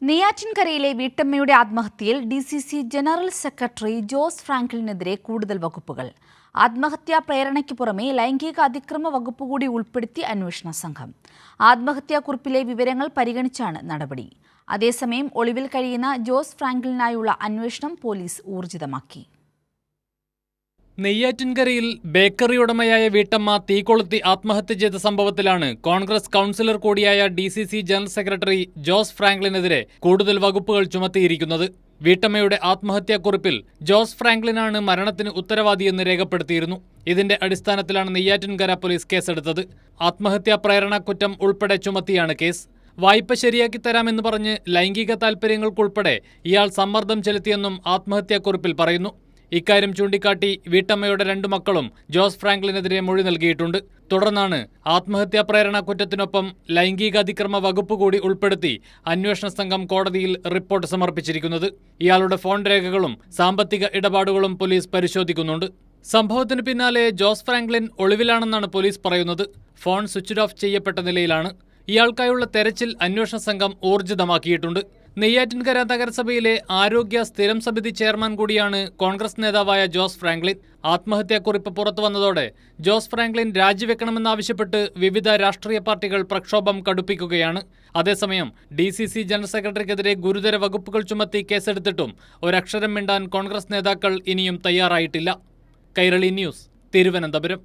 നെയ്യാറ്റിൻകരയിലെ വീട്ടമ്മയുടെ ആത്മഹത്യയിൽ DCC general secretary Jose ഫ്രാങ്ക്ലിനെതിരെ കൂടുതൽ വകുപ്പുകൾ. ആത്മഹത്യാ പ്രേരണയ്ക്ക് പുറമെ ലൈംഗിക അതിക്രമ വകുപ്പ് കൂടി ഉൾപ്പെടുത്തി അന്വേഷണ സംഘം. ആത്മഹത്യാക്കുറിപ്പിലെ വിവരങ്ങൾ പരിഗണിച്ചാണ് നടപടി. അതേസമയം ഒളിവിൽ കഴിയുന്ന ജോസ് ഫ്രാങ്ക്ലിനായുള്ള അന്വേഷണം പോലീസ് ഊർജിതമാക്കി. നെയ്യാറ്റിൻകരയിൽ ബേക്കറി ഉടമയായ വീട്ടമ്മ തീകൊളുത്തി ആത്മഹത്യ ചെയ്ത സംഭവത്തിലാണ് കോൺഗ്രസ് കൗൺസിലർ കൂടിയായ DCC ജനറൽ സെക്രട്ടറി ജോസ് ഫ്രാങ്ക്ലിനെതിരെ കൂടുതൽ വകുപ്പുകൾ ചുമത്തിയിരിക്കുന്നത്. വീട്ടമ്മയുടെ ആത്മഹത്യാക്കുറിപ്പിൽ ജോസ് ഫ്രാങ്ക്ലിനാണ് മരണത്തിന് ഉത്തരവാദിയെന്ന് രേഖപ്പെടുത്തിയിരുന്നു. ഇതിന്റെ അടിസ്ഥാനത്തിലാണ് നെയ്യാറ്റിൻകര പോലീസ് കേസെടുത്തത്. ആത്മഹത്യാ പ്രേരണ കുറ്റം ഉൾപ്പെടെ ചുമത്തിയാണ് കേസ്. വായ്പ ശരിയാക്കി തരാമെന്ന് പറഞ്ഞ് ലൈംഗിക താൽപര്യങ്ങൾക്കുൾപ്പെടെ ഇയാൾ സമ്മർദ്ദം ചെലുത്തിയെന്നും ആത്മഹത്യാക്കുറിപ്പിൽ പറയുന്നു. ഇക്കാര്യം ചൂണ്ടിക്കാട്ടി വീട്ടമ്മയുടെ 2 മക്കളും ജോസ് ഫ്രാങ്ക്ലിനെതിരെ മൊഴി നൽകിയിട്ടുണ്ട്. തുടർന്നാണ് ആത്മഹത്യാ പ്രേരണ കുറ്റത്തിനൊപ്പം ലൈംഗികാതിക്രമ വകുപ്പ് കൂടി ഉൾപ്പെടുത്തി അന്വേഷണ സംഘം കോടതിയിൽ റിപ്പോർട്ട് സമർപ്പിച്ചിരിക്കുന്നത്. ഇയാളുടെ ഫോൺ രേഖകളും സാമ്പത്തിക ഇടപാടുകളും പോലീസ് പരിശോധിക്കുന്നുണ്ട്. സംഭവത്തിന് പിന്നാലെ ജോസ് ഫ്രാങ്ക്ലിൻ ഒളിവിലാണെന്നാണ് പോലീസ് പറയുന്നത്. ഫോൺ സ്വിച്ച് ഓഫ് ചെയ്യപ്പെട്ട നിലയിലാണ്. ഇയാൾക്കായുള്ള തെരച്ചിൽ അന്വേഷണ സംഘം ഊർജിതമാക്കിയിട്ടുണ്ട്. നെയ്യാറ്റിൻകര നഗരസഭയിലെ ആരോഗ്യ സ്ഥിരം സമിതി ചെയർമാൻ കൂടിയാണ് കോൺഗ്രസ് നേതാവായ ജോസ് ഫ്രാങ്ക്ലിൻ. ആത്മഹത്യാക്കുറിപ്പ് പുറത്തു വന്നതോടെ ജോസ് ഫ്രാങ്ക്ലിൻ രാജിവെക്കണമെന്നാവശ്യപ്പെട്ട് വിവിധ രാഷ്ട്രീയ പാർട്ടികൾ പ്രക്ഷോഭം കടുപ്പിക്കുകയാണ്. അതേസമയം DCC ജനറൽ സെക്രട്ടറിക്കെതിരെ ഗുരുതര വകുപ്പുകൾ ചുമത്തി കേസെടുത്തിട്ടും ഒരക്ഷരം മിണ്ടാൻ കോൺഗ്രസ് നേതാക്കൾ ഇനിയും തയ്യാറായിട്ടില്ല. കൈരളി ന്യൂസ്, തിരുവനന്തപുരം.